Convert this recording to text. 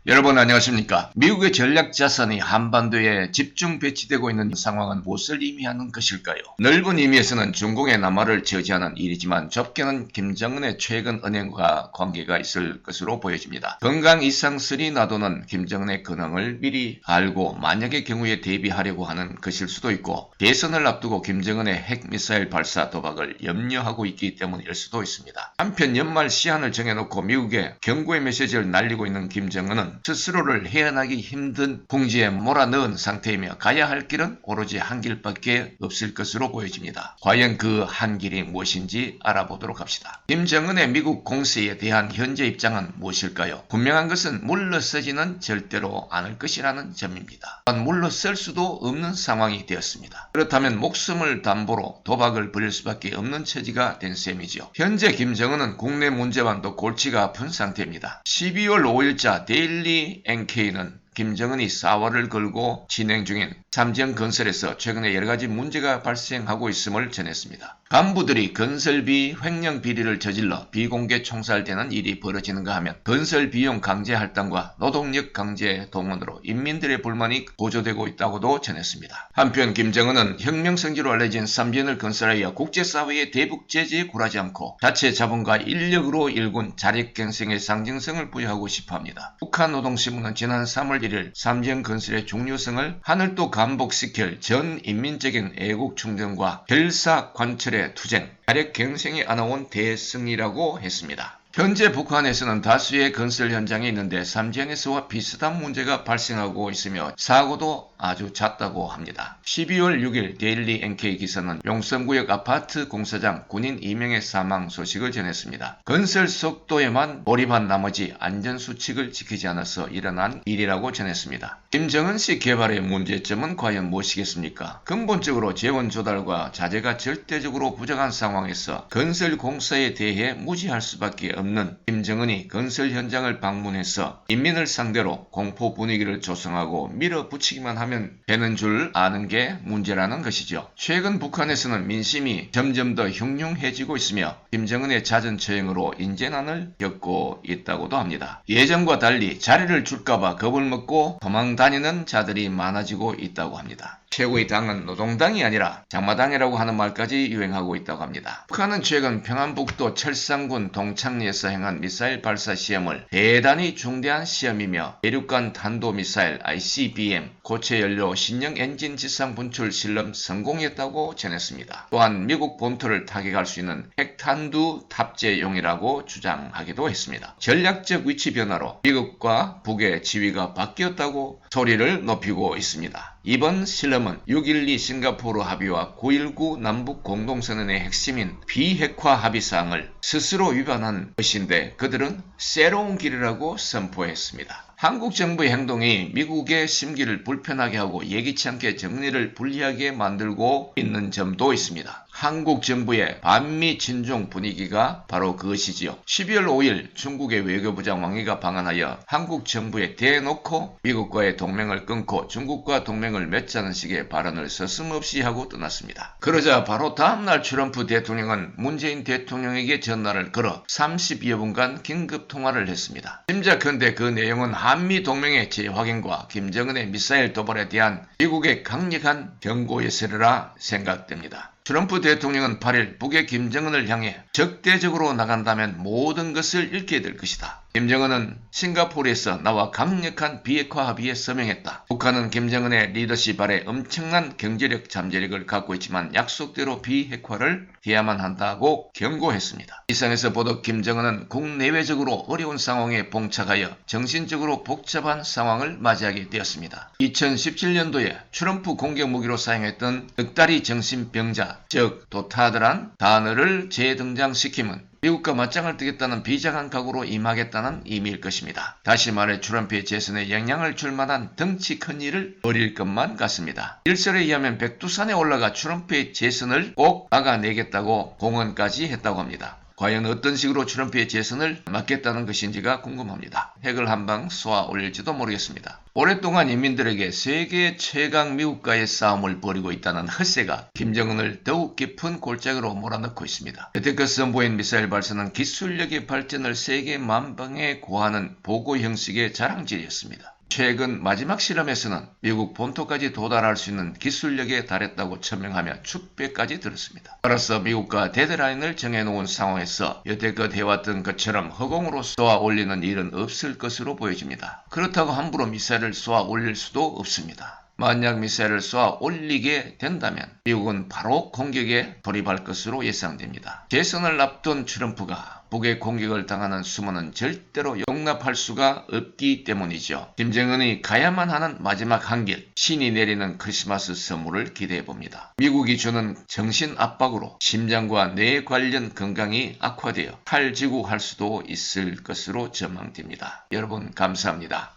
여러분 안녕하십니까? 미국의 전략 자산이 한반도에 집중 배치되고 있는 상황은 무엇을 의미하는 것일까요? 넓은 의미에서는 중국의 남하를 저지하는 일이지만 좁게는 김정은의 최근 은행과 관계가 있을 것으로 보여집니다. 건강 이상설이 나도는 김정은의 근황을 미리 알고 만약의 경우에 대비하려고 하는 것일 수도 있고, 대선을 앞두고 김정은의 핵미사일 발사 도박을 염려하고 있기 때문일 수도 있습니다. 한편 연말 시한을 정해놓고 미국에 경고의 메시지를 날리고 있는 김정은은 스스로를 헤어나기 힘든 궁지에 몰아넣은 상태이며 가야 할 길은 오로지 한 길밖에 없을 것으로 보여집니다. 과연 그 한 길이 무엇인지 알아보도록 합시다. 김정은의 미국 공세에 대한 현재 입장은 무엇일까요? 분명한 것은 물러서지는 절대로 않을 것이라는 점입니다. 물러설 수도 없는 상황이 되었습니다. 그렇다면 목숨을 담보로 도박을 벌일 수밖에 없는 처지가 된 셈이죠. 현재 김정은은 국내 문제와도 골치가 아픈 상태입니다. 12월 5일자 데일리 NK는 김정은이 사활을 걸고 진행 중인 삼정건설에서 최근에 여러가지 문제가 발생하고 있음을 전했습니다. 간부들이 건설비 횡령 비리를 저질러 비공개 총살되는 일이 벌어지는가 하면 건설 비용 강제 할당과 노동력 강제 동원으로 인민들의 불만이 고조되고 있다고도 전했습니다. 한편 김정은은 혁명성지로 알려진 삼전을 건설하여 국제사회의 대북 제재에 굴하지 않고 자체 자본과 인력으로 일군 자력갱생의 상징성을 부여하고 싶어합니다. 북한노동신문은 지난 3월 1일 삼전 건설의 중요성을 하늘도 감복시킬 전 인민적인 애국 충전과 결사 관철의 투쟁, 자력갱생이 안아온 대승이라고 했습니다. 현재 북한에서는 다수의 건설 현장에 있는데 삼전에서와 비슷한 문제가 발생하고 있으며 사고도 아주 잦다고 합니다. 12월 6일 데일리 NK 기사는 용성구역 아파트 공사장 군인 2명의 사망 소식을 전했습니다. 건설 속도에만 몰입한 나머지 안전수칙을 지키지 않아서 일어난 일이라고 전했습니다. 김정은씨 개발의 문제점은 과연 무엇이겠습니까? 근본적으로 재원 조달과 자재가 절대적으로 부족한 상황에서 건설 공사에 대해 무지할 수밖에 없는 김정은이 건설 현장을 방문해서 인민을 상대로 공포 분위기를 조성하고 밀어붙이기만 하면 되는 줄 아는 게 문제라는 것이죠. 최근 북한에서는 민심이 점점 더 흉흉해지고 있으며 김정은의 잦은 처형으로 인재난을 겪고 있다고도 합니다. 예전과 달리 자리를 줄까봐 겁을 먹고 도망다니는 자들이 많아지고 있다고 합니다. 최고의 당은 노동당이 아니라 장마당이라고 하는 말까지 유행하고 있다고 합니다. 북한은 최근 평안북도 철산군 동창리에서 행한 미사일 발사 시험을 대단히 중대한 시험이며 대륙간 탄도미사일 ICBM 고체 연료 신형 엔진 지상 분출 실험 성공했다고 전했습니다. 또한 미국 본토를 타격할 수 있는 핵탄두 탑재용이라고 주장하기도 했습니다. 전략적 위치 변화로 미국과 북의 지위가 바뀌었다고 소리를 높이고 있습니다. 이번 실험은 6.12 싱가포르 합의와 9.19 남북 공동선언의 핵심인 비핵화 합의사항을 스스로 위반한 것인데 그들은 새로운 길이라고 선포했습니다. 한국 정부의 행동이 미국의 심기를 불편하게 하고 예기치 않게 정리를 불리하게 만들고 있는 점도 있습니다. 한국 정부의 반미 친중 분위기가 바로 그것이지요. 12월 5일 중국의 외교부장 왕이가 방한하여 한국 정부에 대놓고 미국과의 동맹을 끊고 중국과 동맹을 맺자는 식의 발언을 서슴없이 하고 떠났습니다. 그러자 바로 다음날 트럼프 대통령은 문재인 대통령에게 전화를 걸어 30여 분간 긴급 통화를 했습니다. 짐작컨대 그 내용은 한미 동맹의 재확인과 김정은의 미사일 도발에 대한 미국의 강력한 경고였으리라 생각됩니다. 트럼프 대통령은 8일 북의 김정은을 향해 적대적으로 나간다면 모든 것을 잃게 될 것이다. 김정은은 싱가포르에서 나와 강력한 비핵화 합의에 서명했다. 북한은 김정은의 리더십 아래 엄청난 경제력 잠재력을 갖고 있지만 약속대로 비핵화를 해야만 한다고 경고했습니다. 이상에서 보듯 김정은은 국내외적으로 어려운 상황에 봉착하여 정신적으로 복잡한 상황을 맞이하게 되었습니다. 2017년도에 트럼프 공격 무기로 사용했던 늑다리 정신병자, 즉 도타드란 단어를 재등장시킴은 미국과 맞짱을 뜨겠다는 비장한 각오로 임하겠다는 의미일 것입니다. 다시 말해 트럼프의 재선에 영향을 줄 만한 덩치 큰 일을 벌일 것만 같습니다. 일설에 의하면 백두산에 올라가 트럼프의 재선을 꼭 막아내겠다고 공언까지 했다고 합니다. 과연 어떤 식으로 트럼프의 재선을 막겠다는 것인지가 궁금합니다. 핵을 한방 쏘아 올릴지도 모르겠습니다. 오랫동안 인민들에게 세계 최강 미국과의 싸움을 벌이고 있다는 헛새가 김정은을 더욱 깊은 골짜기로 몰아넣고 있습니다. 여태껏 선보인 미사일 발사는 기술력의 발전을 세계 만방에 고하는 보고 형식의 자랑질이었습니다. 최근 마지막 실험에서는 미국 본토까지 도달할 수 있는 기술력에 달했다고 천명하며 축배까지 들었습니다. 따라서 미국과 데드라인을 정해놓은 상황에서 여태껏 해왔던 것처럼 허공으로 쏘아 올리는 일은 없을 것으로 보여집니다. 그렇다고 함부로 미사일을 쏘아 올릴 수도 없습니다. 만약 미사일을 쏘아 올리게 된다면 미국은 바로 공격에 돌입할 것으로 예상됩니다. 재선을 앞둔 트럼프가 북의 공격을 당하는 수모는 절대로 용납할 수가 없기 때문이죠. 김정은이 가야만 하는 마지막 한길, 신이 내리는 크리스마스 선물을 기대해봅니다. 미국이 주는 정신 압박으로 심장과 뇌 관련 건강이 악화되어 탈지구할 수도 있을 것으로 전망됩니다. 여러분 감사합니다.